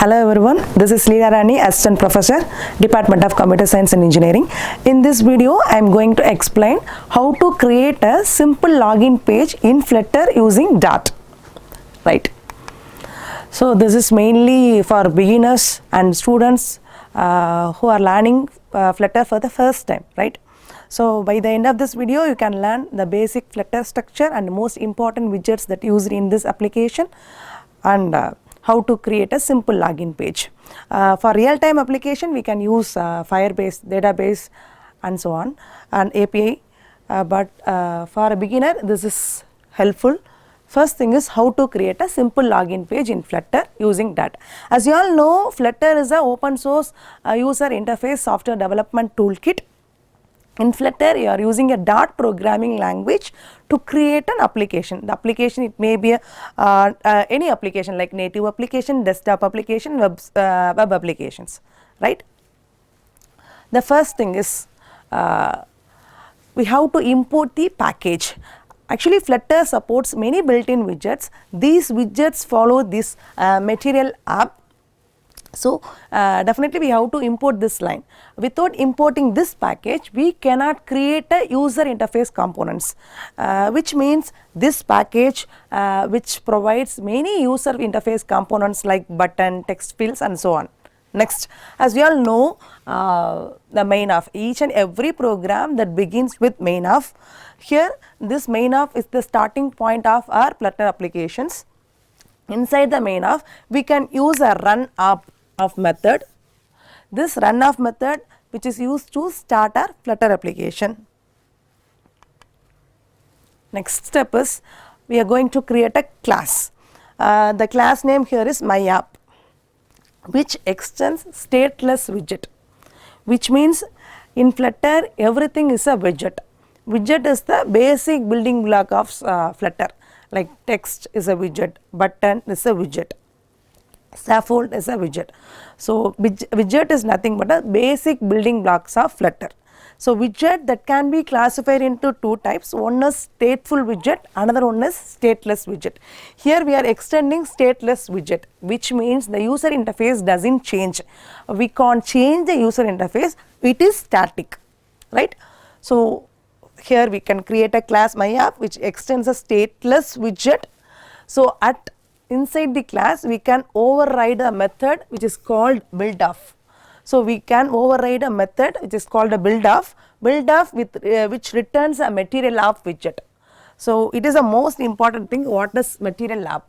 Hello everyone, this is Leela Rani, Assistant Professor, Department of Computer Science and Engineering. In this video, I am going to explain how to create a simple login page in Flutter using Dart. Right. So this is mainly for beginners and students who are learning Flutter for the first time, right? So by the end of this video, you can learn the basic Flutter structure and most important widgets that used in this application, and how to create a simple login page. For real-time application, we can use Firebase, database and so on, and API, but for a beginner this is helpful. First thing is how to create a simple login page in Flutter using Dart. As you all know, Flutter is an open source user interface software development toolkit. In Flutter, you are using a Dart programming language to create an application. The application, it may be any application like native application, desktop application, web applications, right? The first thing is we have to import the package. Actually, Flutter supports many built-in widgets. These widgets follow this material app. So definitely we have to import this line. Without importing this package, we cannot create a user interface components, which means this package which provides many user interface components like button, text fields and so on. Next, as we all know, the main of each and every program that begins with main of. Here this main of is the starting point of our Flutter applications. Inside the main of, we can use a run up of method. This run of method which is used to start our Flutter application. Next step is we are going to create a class. The class name here is my app, which extends stateless widget, which means in Flutter everything is a widget. Widget is the basic building block of Flutter, like text is a widget, button is a widget, scaffold is a widget. So widget is nothing but a basic building blocks of Flutter. So widget that can be classified into two types. One is stateful widget, another one is stateless widget. Here we are extending stateless widget, which means the user interface doesn't change. We can't change the user interface, it is static, right? So here we can create a class my app which extends a stateless widget. So at inside the class we can override a method which is called build of. So we can override a method which is called a build of with which returns a material of widget. So it is the most important thing. What is material app?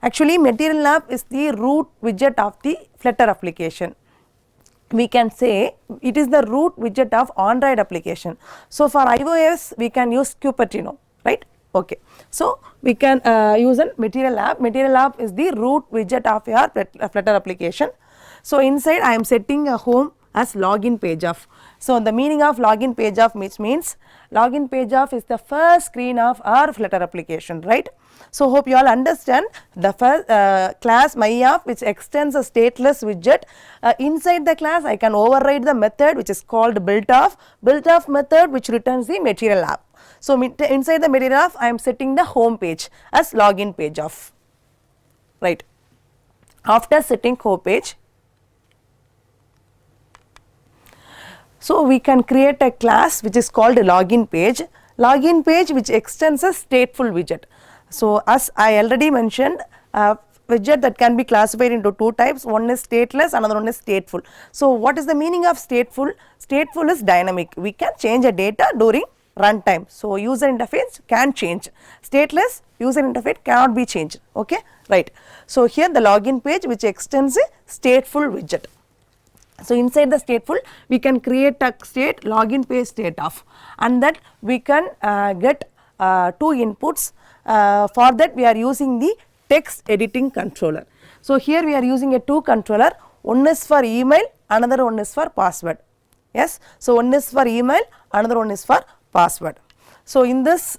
Actually, material app is the root widget of the Flutter application. We can say it is the root widget of Android application. So for iOS we can use Cupertino, right? Okay. So we can use a material app. Material app is the root widget of your Flutter application. So inside I am setting a home as login page of. So the meaning of login page of means login page of is the first screen of our Flutter application, right? So hope you all understand the first class my app which extends a stateless widget. Inside the class I can override the method which is called build of method which returns the material app. So inside the material app I am setting the home page as login page of, right? After setting home page, so we can create a class which is called a login page which extends a stateful widget. So as I already mentioned, widget that can be classified into two types. One is stateless, another one is stateful. So what is the meaning of stateful? Stateful is dynamic. We can change a data during runtime. So user interface can change. Stateless, user interface cannot be changed. Okay, right. So here the login page which extends a stateful widget. So inside the stateful we can create a state login page state of, and that we can get two inputs. For that we are using the text editing controller. So here we are using a two controller, one is for email, another one is for password. Yes, so one is for email, another one is for password. So in this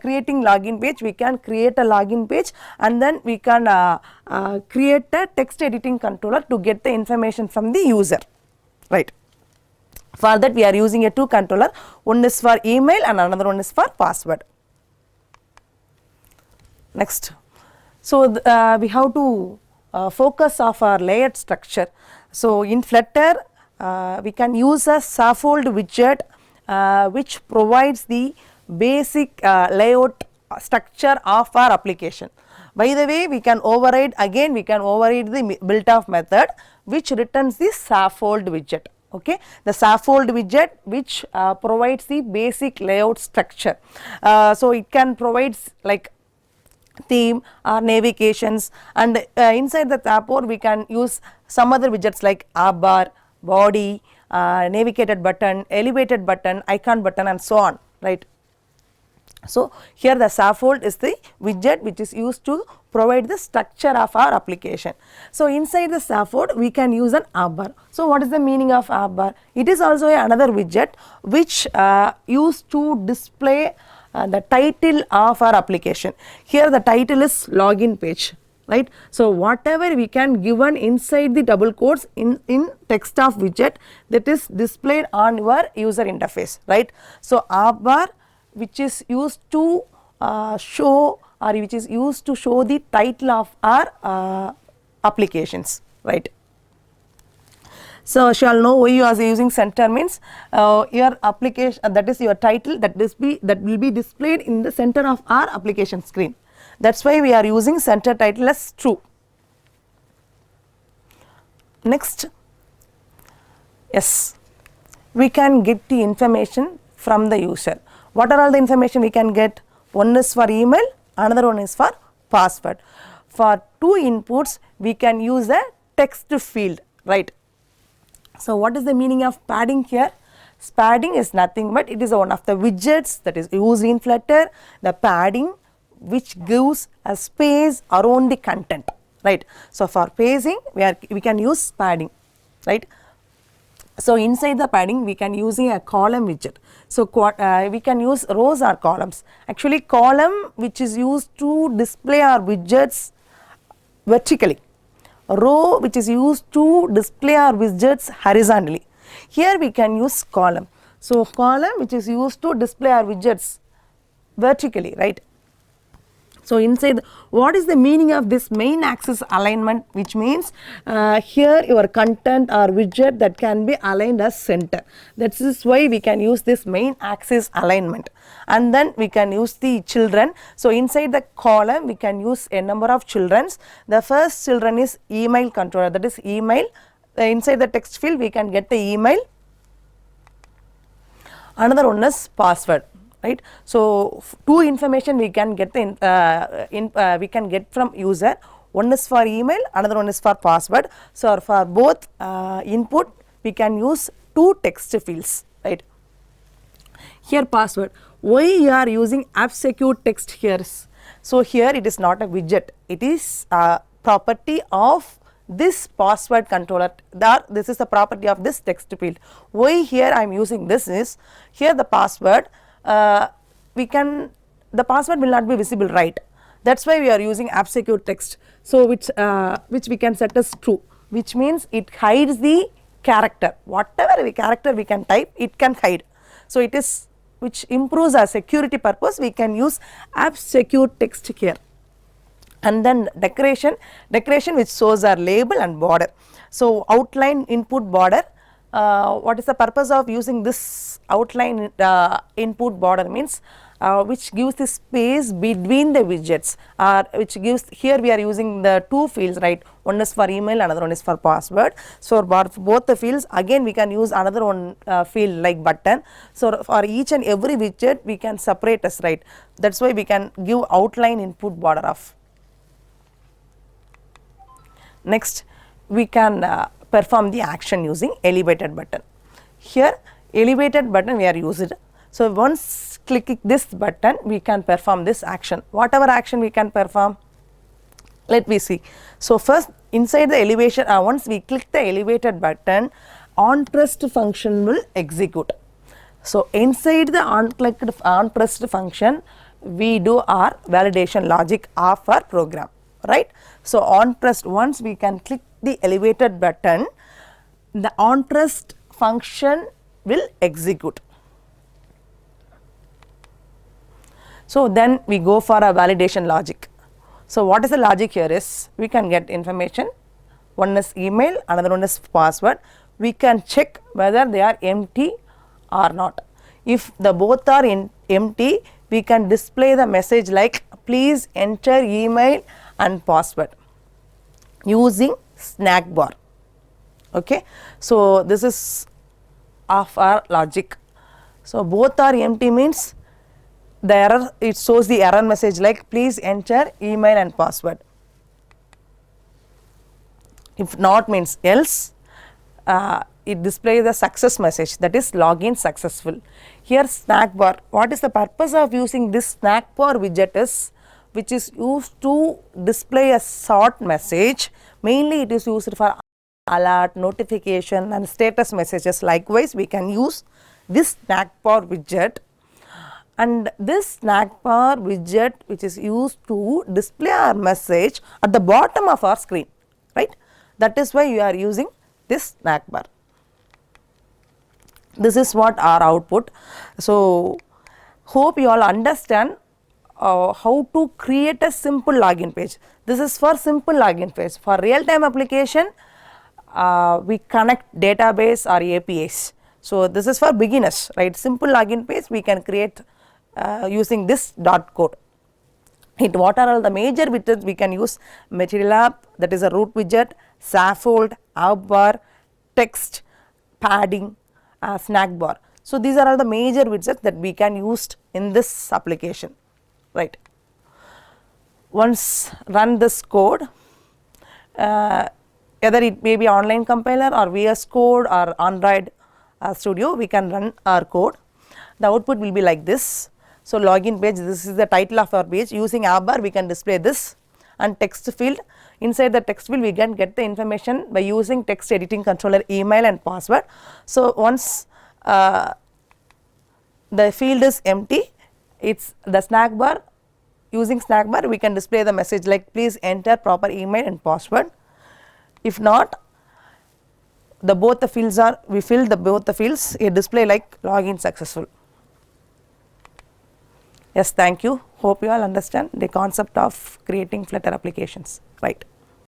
creating login page, we can create a login page and then we can create a text editing controller to get the information from the user, right? For that we are using a two controller, one is for email and another one is for password. Next, so we have to focus of our layered structure. So in Flutter we can use a scaffold widget which provides the basic layout structure of our application. By the way, we can override the built of method which returns the scaffold widget. Okay, the scaffold widget which provides the basic layout structure. So it can provide like theme or navigations, and inside the scaffold we can use some other widgets like app bar, body, navigated button, elevated button, icon button, and so on, right. So here the scaffold is the widget which is used to provide the structure of our application. So inside the scaffold we can use an app bar. So what is the meaning of app bar? It is also another widget which used to display the title of our application. Here the title is login page, right. So whatever we can given inside the double quotes in text of widget, that is displayed on your user interface, right. So app bar which is used to show, or which is used to show the title of our applications, right. So shall know why you are using center means your application, that is your title, that will be displayed in the center of our application screen. That is why we are using center title as true. Next, yes, we can get the information from the user. What are all the information we can get? One is for email, another one is for password. For two inputs we can use a text field, right. So what is the meaning of padding here? Padding is nothing but it is one of the widgets that is used in Flutter, the padding which gives a space around the content, right. So for paging we can use padding, right. So inside the padding we can using a column widget. So we can use rows or columns. Actually column which is used to display our widgets vertically, row which is used to display our widgets horizontally. Here we can use column. So column which is used to display our widgets vertically, right. So inside what is the meaning of this main axis alignment, which means here your content or widget that can be aligned as center. That is why we can use this main axis alignment, and then we can use the children. So inside the column we can use a number of childrens. The first children is email controller, that is email. Inside the text field we can get the email. Another one is password, right. So two information we can get we can get from user. One is for email, another one is for password. So for both input we can use two text fields, right. Here password, why you are using absolute text here? So here it is not a widget, it is a property of this password controller. This is the property of this text field. Why here I am using this is, here the password the password will not be visible, right. That is why we are using absolute text. So which we can set as true, which means it hides the character. Whatever the character we can type, it can hide. So it is, which improves our security purpose, we can use absolute text here. And then decoration which shows our label and border. So outline input border, what is the purpose of using this outline input border means which gives the space between the widgets, which gives, here we are using the two fields, right. One is for email, another one is for password. So for both the fields again we can use another one field like button. So for each and every widget we can separate as, right. That is why we can give outline input border of. Next we can perform the action using elevated button. Here elevated button we are used. So once clicking this button we can perform this action. Whatever action we can perform, let me see. So first inside the elevation, once we click the elevated button, onPressed function will execute. So inside the onPressed function we do our validation logic of our program, right. So onPressed, once we can click the elevated button, the onPressed function will execute. So then we go for a validation logic. So, what is the logic here is we can get information, one is email, another one is password. We can check whether they are empty or not. If the both are empty, we can display the message like please enter email and password using snack bar. Okay. So, this is of our logic. So, both are empty means the error, it shows the error message like please enter email and password. If not means else, it displays the success message, that is login successful. Here snack bar, what is the purpose of using this snack bar widget is, which is used to display a short message. Mainly it is used for alert, notification and status messages. Likewise, we can use this snack bar widget, and this snack bar widget which is used to display our message at the bottom of our screen, right. That is why you are using this snack bar. This is what our output. So, hope you all understand how to create a simple login page. This is for simple login page. For real time application, we connect database or APIs. So, this is for beginners, right. Simple login page we can create using this dot code. What are all the major widgets we can use? Material app, that is a root widget, scaffold, app bar, text, padding, snack bar. So, these are all the major widgets that we can use in this application, right. Once run this code, either it may be online compiler or VS Code or Android Studio, we can run our code. The output will be like this. So, login page, this is the title of our page. Using app bar we can display this, and text field, inside the text field we can get the information by using text editing controller, email and password. So, once the field is empty, it is the snack bar, using snack bar we can display the message like please enter proper email and password. If not, both the fields are, we fill both the fields, a display like login successful. Yes, thank you. Hope you all understand the concept of creating Flutter applications, right.